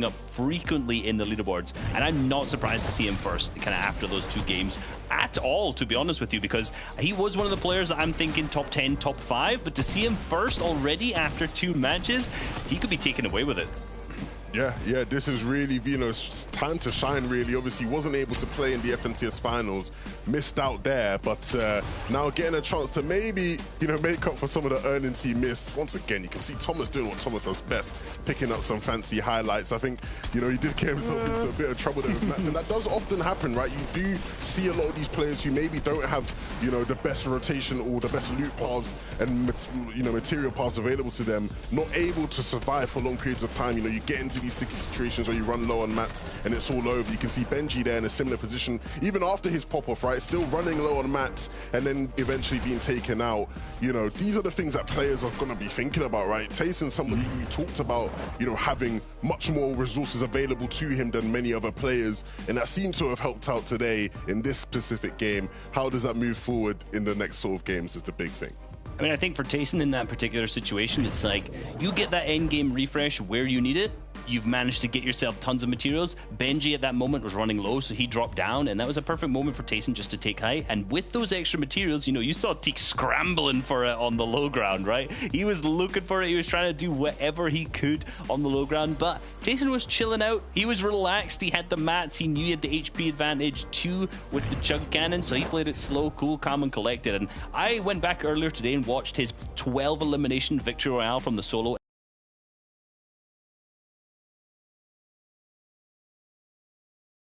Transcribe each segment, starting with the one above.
up frequently in the leaderboards, and I'm not surprised to see him first kind of after those 2 games at all, to be honest with you, because he was one of the players that I'm thinking top 10, top 5, but to see him first already after 2 matches, he could be taken away with it. Yeah, this is really Vino's time to shine, really. Obviously, wasn't able to play in the FNCS finals, missed out there, but now getting a chance to maybe, make up for some of the earnings he missed. Once again, you can see Thomas doing what Thomas does best, picking up some fancy highlights. I think, he did get himself into a bit of trouble there with Mats, and that does often happen, right? You do see a lot of these players who maybe don't have, the best rotation or the best loot paths and, material paths available to them, not able to survive for long periods of time. You get into these sticky situations where you run low on mats and it's all over. You can see Benji there in a similar position, even after his pop-off, right? Still running low on mats and then eventually being taken out. These are the things that players are going to be thinking about, right? Tayson's somebody who talked about, having much more resources available to him than many other players, and that seemed to have helped out today in this specific game. How does that move forward in the next sort of games is the big thing. I mean, I think for Tayson in that particular situation, it's like you get that end game refresh where you need it. You've managed to get yourself tons of materials. Benji at that moment was running low, so he dropped down, and that was a perfect moment for Tayson just to take height. And with those extra materials, you saw Teak scrambling for it on the low ground, right? He was looking for it. He was trying to do whatever he could on the low ground, but Tayson was chilling out. He was relaxed. He had the mats. He knew he had the HP advantage too with the chug cannon, so he played it slow, cool, calm, and collected. And I went back earlier today and watched his 12 elimination victory royale from the solo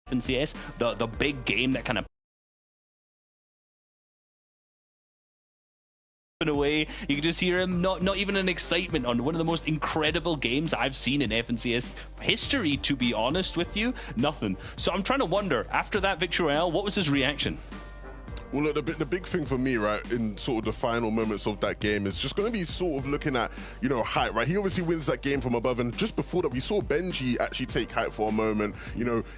FNCS, the big game that kind of away. You can just hear him, not even an excitement on one of the most incredible games I've seen in FNCS history, to be honest with you. Nothing. So I'm trying to wonder, after that victory royale, what was his reaction? Well, look, the big thing for me, right, in sort of the final moments of that game is just going to be sort of looking at, height, right? He obviously wins that game from above, and just before that, we saw Benji actually take height for a moment.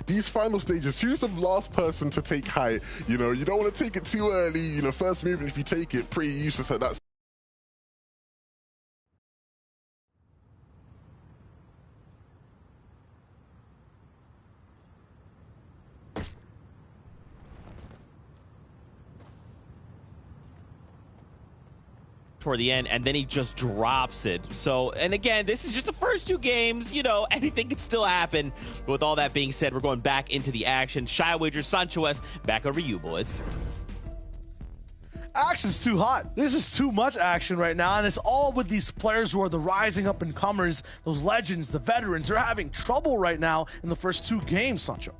These final stages, who's the last person to take height? You don't want to take it too early. First move, and if you take it, pretty useless at that. Toward the end, and then he just drops it. So, and again, this is just the first 2 games, anything could still happen. But with all that being said, we're going back into the action. Shy Wager, Sancho S, back over to you, boys. Action's too hot. There's just too much action right now, and it's all with these players who are the rising up and comers, those legends, the veterans. They're having trouble right now in the first 2 games, Sancho.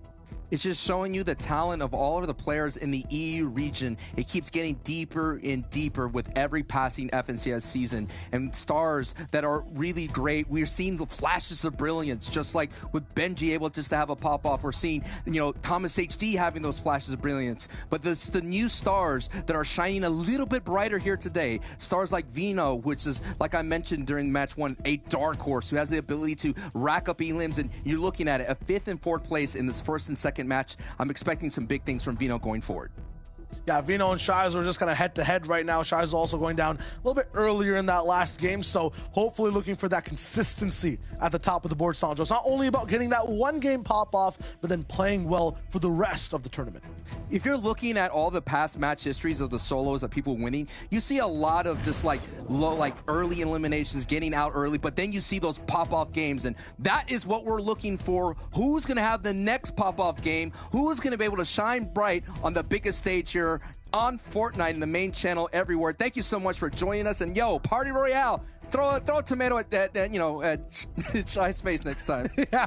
It's just showing you the talent of all of the players in the EU region. It keeps getting deeper and deeper with every passing FNCS season. And stars that are really great. We're seeing the flashes of brilliance, just like with Benji able just to have a pop-off. We're seeing, Thomas HD having those flashes of brilliance. But it's the new stars that are shining a little bit brighter here today. Stars like Vino, which is, like I mentioned during match 1, a dark horse who has the ability to rack up elims. And you're looking at it, a 5th and 4th place in this first and second match. I'm expecting some big things from Vino going forward. Yeah, Vino and Shies are just kind of head-to-head right now. Shies also going down a little bit earlier in that last game, so hopefully looking for that consistency at the top of the board, Sancho. It's not only about getting that one game pop-off, but then playing well for the rest of the tournament. If you're looking at all the past match histories of the solos of people winning, you see a lot of just early eliminations, getting out early, but then you see those pop-off games, and that is what we're looking for. Who's going to have the next pop-off game? Who is going to be able to shine bright on the biggest stage here on Fortnite in the main channel everywhere? Thank you so much for joining us, and Party Royale. Throw a tomato at Shy's face next time. Yeah,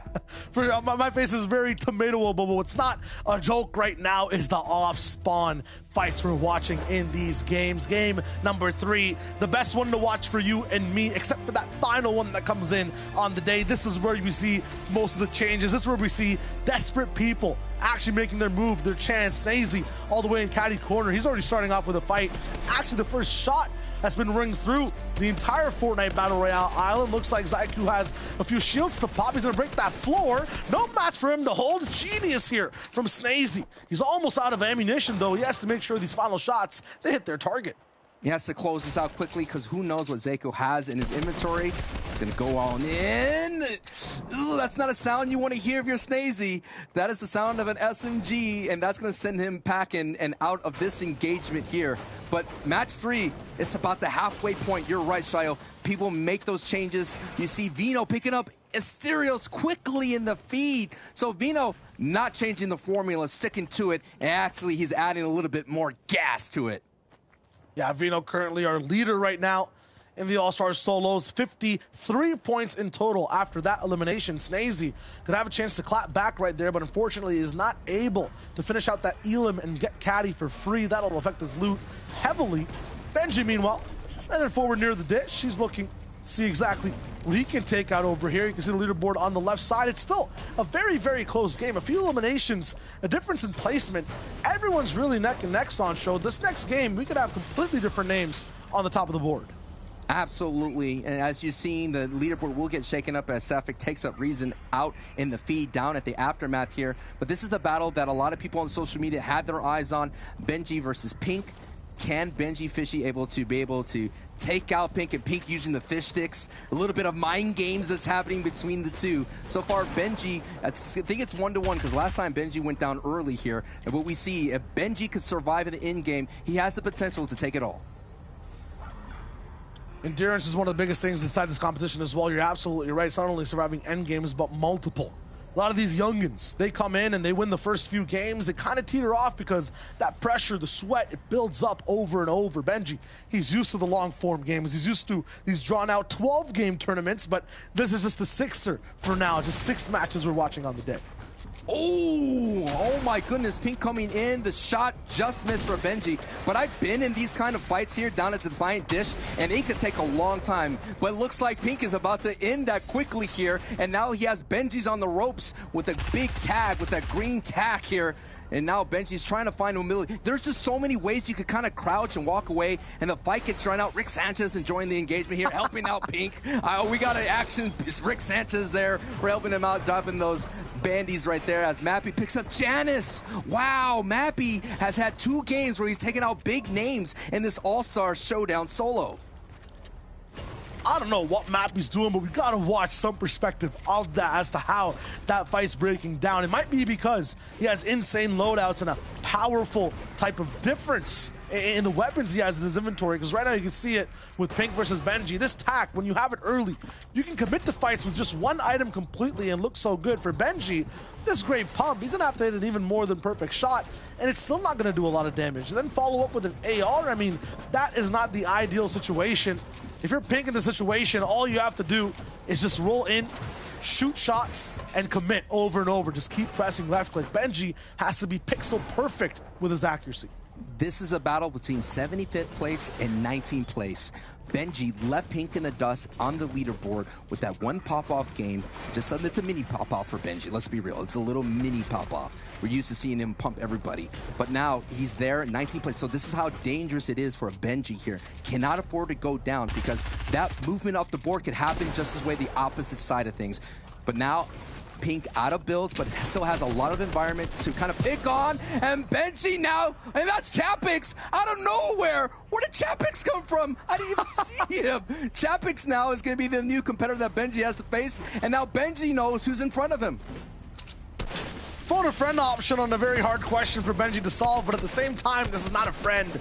my face is very tomatoable, but what's not a joke right now is the off-spawn fights we're watching in these games. Game number 3, the best one to watch for you and me, except for that final one that comes in on the day. This is where we see most of the changes. This is where we see desperate people actually making their move, their chance. Snazy all the way in caddy corner. He's already starting off with a fight. Actually, the first shot that's been ringed through the entire Fortnite Battle Royale island. Looks like Zyku has a few shields to pop. He's gonna break that floor. No match for him to hold. Genius here from Snazy. He's almost out of ammunition though. He has to make sure these final shots, they hit their target. He has to close this out quickly because who knows what Zeko has in his inventory. He's going to go on in. Ooh, that's not a sound you want to hear if you're Snazy. That is the sound of an SMG, and that's going to send him packing and out of this engagement here. But match 3, it's about the halfway point. You're right, Shayo. People make those changes. You see Vino picking up Asterios quickly in the feed. So Vino not changing the formula, sticking to it, and actually he's adding a little bit more gas to it. Yeah, Vino currently our leader right now in the All-Star solos. 53 points in total after that elimination. Snazy could have a chance to clap back right there, but unfortunately is not able to finish out that Elim and get Caddy for free. That'll affect his loot heavily. Benji, meanwhile, headed forward near the dish. He's looking to see exactly what he can take out over here. You can see the leaderboard on the left side. It's still a very, very close game. A few eliminations, a difference in placement. Everyone's really neck and neck on show. This next game, we could have completely different names on the top of the board. Absolutely, and as you've seen, the leaderboard will get shaken up as Safik takes up Reason out in the feed down at the aftermath here. But this is the battle that a lot of people on social media had their eyes on. Benji versus Pink. Can Benji Fishy be able to take out Pink, and Pink using the fish sticks? A little bit of mind games that's happening between the two. So far, Benji, I think it's 1-1 because last time Benji went down early here. And what we see, if Benji could survive in the end game, he has the potential to take it all. Endurance is one of the biggest things inside this competition as well. You're absolutely right. It's not only surviving end games, but multiple. A lot of these youngins, they come in and they win the first few games. They kind of teeter off because that pressure, the sweat, it builds up over and over. Benji, he's used to the long form games. He's used to these drawn out 12-game tournaments, but this is just a sixer for now. Just 6 matches we're watching on the day. Oh my goodness, Pink coming in. The shot just missed for Benji. But I've been in these kind of fights here down at the Defiant Dish, and it could take a long time. But it looks like Pink is about to end that quickly here, and now he has Benji's on the ropes with a big tag, with that green tack here. And now Benji's trying to find humility. There's just so many ways you could kind of crouch and walk away, and the fight gets drawn out. Rick Sanchez enjoying the engagement here, helping out Pink. We got an action. It's Rick Sanchez there. We're helping him out, dropping those bandies right there as Mappy picks up Janice. Wow, Mappy has had 2 games where he's taken out big names in this All-Star Showdown solo. I don't know what Mappy's doing, but we gotta watch some perspective of that as to how that fight's breaking down. It might be because he has insane loadouts and a powerful type of difference in the weapons he has in his inventory, because right now you can see it with Pink versus Benji. This tack, when you have it early, you can commit to fights with just 1 item completely and look so good. For Benji, this great pump, he's gonna have to hit an even more than perfect shot, and it's still not gonna do a lot of damage. And then follow up with an AR, I mean, that is not the ideal situation. If you're Pink in the situation, all you have to do is just roll in, shoot shots, and commit over and over. Just keep pressing left click. Benji has to be pixel perfect with his accuracy. This is a battle between 75th place and 19th place. Benji left Pink in the dust on the leaderboard with that 1 pop-off game. Just it's a mini pop-off for Benji, let's be real. It's a little mini pop-off. We're used to seeing him pump everybody. But now he's there, 19th place. So this is how dangerous it is for a Benji here. Cannot afford to go down because that movement up the board could happen just as way the opposite side of things. But now Pink out of builds, but still has a lot of environment to kind of pick on. And Benji now, and that's Chapix out of nowhere. Where did Chapix come from? I didn't even see him. Chapix now is going to be the new competitor that Benji has to face, and now Benji knows who's in front of him. Phone a friend option on a very hard question for Benji to solve, but at the same time, this is not a friend.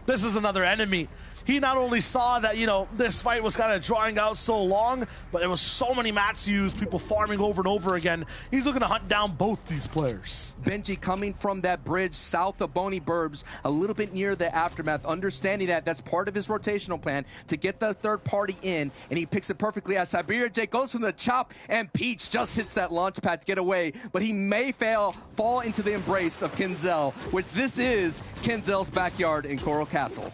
This is another enemy. He not only saw that, you know, this fight was kind of drawing out so long, but there was so many mats used, people farming over and over again. He's looking to hunt down both these players. Benji coming from that bridge south of Boney Burbs, a little bit near the aftermath, understanding that that's part of his rotational plan to get the third party in, and he picks it perfectly as Siberia Jake goes from the chop, and Peach just hits that launch pad to get away, but he may fall into the embrace of Kenzel, which this is Kenzel's backyard in Coral Castle.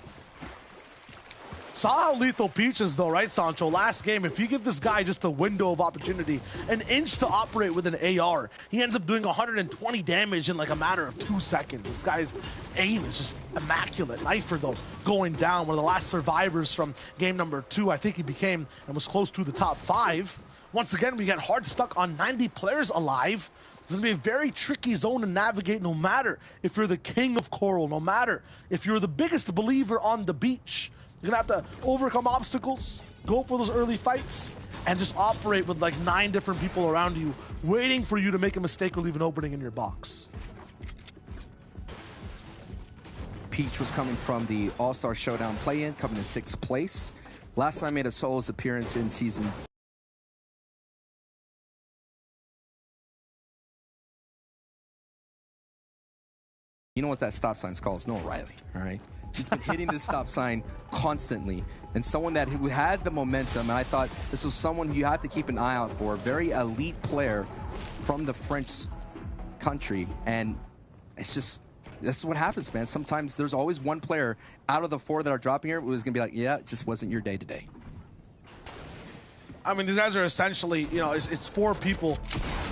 Saw how lethal Peach is though, right, Sancho? Last game, if you give this guy just a window of opportunity, an inch to operate with an AR, he ends up doing 120 damage in like a matter of 2 seconds. This guy's aim is just immaculate. Knifer though, going down. One of the last survivors from game number 2. I think he became and was close to the top 5. Once again, we get hard stuck on 90 players alive. It's going to be a very tricky zone to navigate, no matter if you're the king of Coral, no matter if you're the biggest believer on the beach. You're going to have to overcome obstacles, go for those early fights, and just operate with like 9 different people around you, waiting for you to make a mistake or leave an opening in your box. Peach was coming from the All-Star Showdown play-in, coming in 6th place. Last time made a solos appearance in season. You know what that stop sign's called? It's Noah Riley, all right? She's been hitting this stop sign constantly. And someone that who had the momentum, and I thought this was someone who you have to keep an eye out for, a very elite player from the French country. And it's just, this is what happens, man. Sometimes there's always one player out of the 4 that are dropping here who's going to be like, yeah, it just wasn't your day today. I mean, these guys are essentially, you know, it's 4 people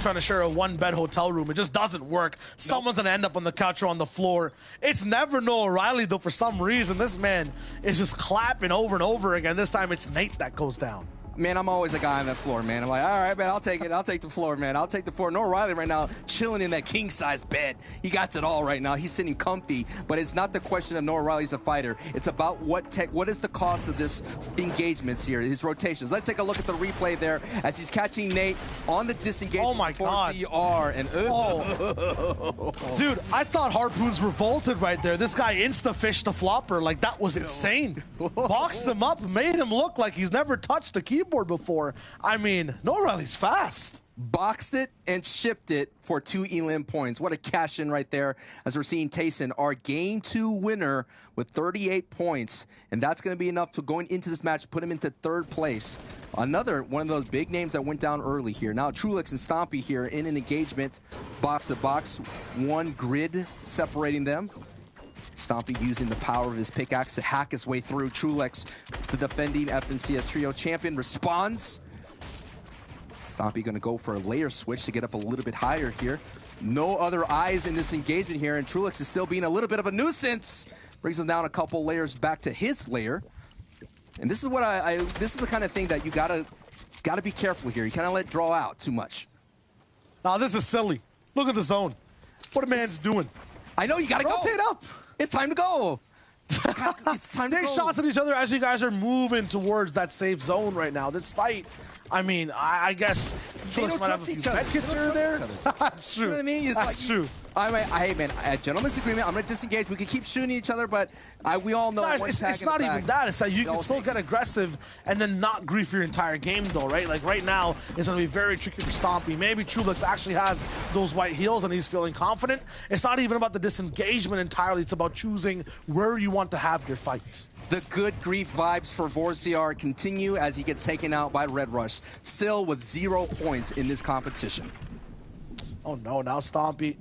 trying to share a 1-bed hotel room. It just doesn't work. Someone's going to end up on the couch or on the floor. It's never Noah Riley, though, for some reason. This man is just clapping over and over again. This time it's Nate that goes down. Man, I'm always a guy on that floor, man. I'm like, all right, man, I'll take it. I'll take the floor, man. I'll take the floor. Noah Riley right now chilling in that king-size bed. He got it all right now. He's sitting comfy, but it's not the question of Noah Riley's a fighter. It's about what is the cost of this engagements here, his rotations. Let's take a look at the replay there as he's catching Nate on the disengagement. Oh, my God. CR and Dude, I thought Harpoons revolted right there. This guy insta-fished the flopper. Like, that was insane. Boxed him up, made him look like he's never touched the keyboard before. I mean, Noah Riley's fast. Boxed it and shipped it for 2 elim points. What a cash in right there as we're seeing Tayson, our game 2 winner with 38 points. And that's going to be enough to going into this match, put him into 3rd place. Another one of those big names that went down early here. Now Trulix and Stompy here in an engagement. Box to box, 1 grid separating them. Stompy using the power of his pickaxe to hack his way through. Trulix, the defending FNCS Trio champion, responds. Stompy going to go for a layer switch to get up a little bit higher here. No other eyes in this engagement here, and Trulix is still being a little bit of a nuisance. Brings him down a couple layers back to his layer. And this is what this is the kind of thing that you gotta be careful here. You kind of let it draw out too much. Now this is silly. Look at the zone. What a man's doing. I know, you gotta go. Rotate up. It's time to go. It's time to go. Take shots at each other as you guys are moving towards that safe zone right now. This fight, I mean, I guess Trulix might have a few medkits here or there. That's true. You know what I mean? That's true. Hey, man, a gentleman's agreement. I'm going to disengage. We can keep shooting each other, but we all know it's not even that. It's that you can still get aggressive and then not grief your entire game, though, right? Like, right now, it's going to be very tricky for Stompy. Maybe Trulix actually has those white heels and he's feeling confident. It's not even about the disengagement entirely. It's about choosing where you want to have your fights. The good grief vibes for Vorciar continue as he gets taken out by Red Rush, still with 0 points in this competition. Oh, no, now Stompy.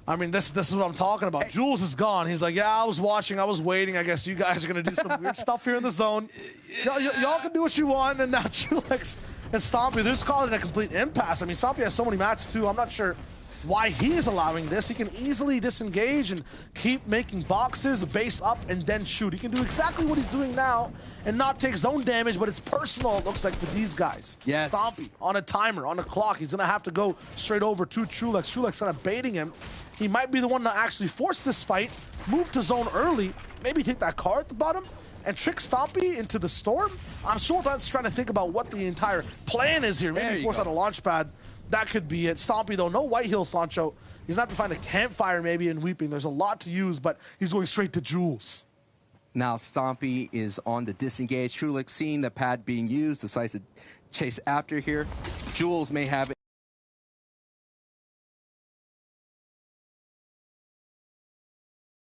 I mean, this is what I'm talking about. Jules is gone. He's like, yeah, I was watching, I was waiting. I guess you guys are going to do some weird stuff here in the zone. Y'all can do what you want. And now Trulix and Stompy, they're just calling it a complete impasse. I mean, Stompy has so many mats, too. I'm not sure why he is allowing this. He can easily disengage and keep making boxes, base up, and then shoot. He can do exactly what he's doing now and not take zone damage, but it's personal, it looks like, for these guys. Yes. Stompy on a timer, on a clock. He's going to have to go straight over to Trulix. Trulix kind of baiting him. He might be the one to actually force this fight, move to zone early, maybe take that car at the bottom, and trick Stompy into the storm. I'm sure that's trying to think about what the entire plan is here. Maybe force out a launch pad. That could be it. Stompy, though, no white heel, Sancho. He's not to find a campfire maybe in Weeping. There's a lot to use, but he's going straight to Jules. Now Stompy is on the disengage. Trulix seeing the pad being used, decides to chase after here. Jules may have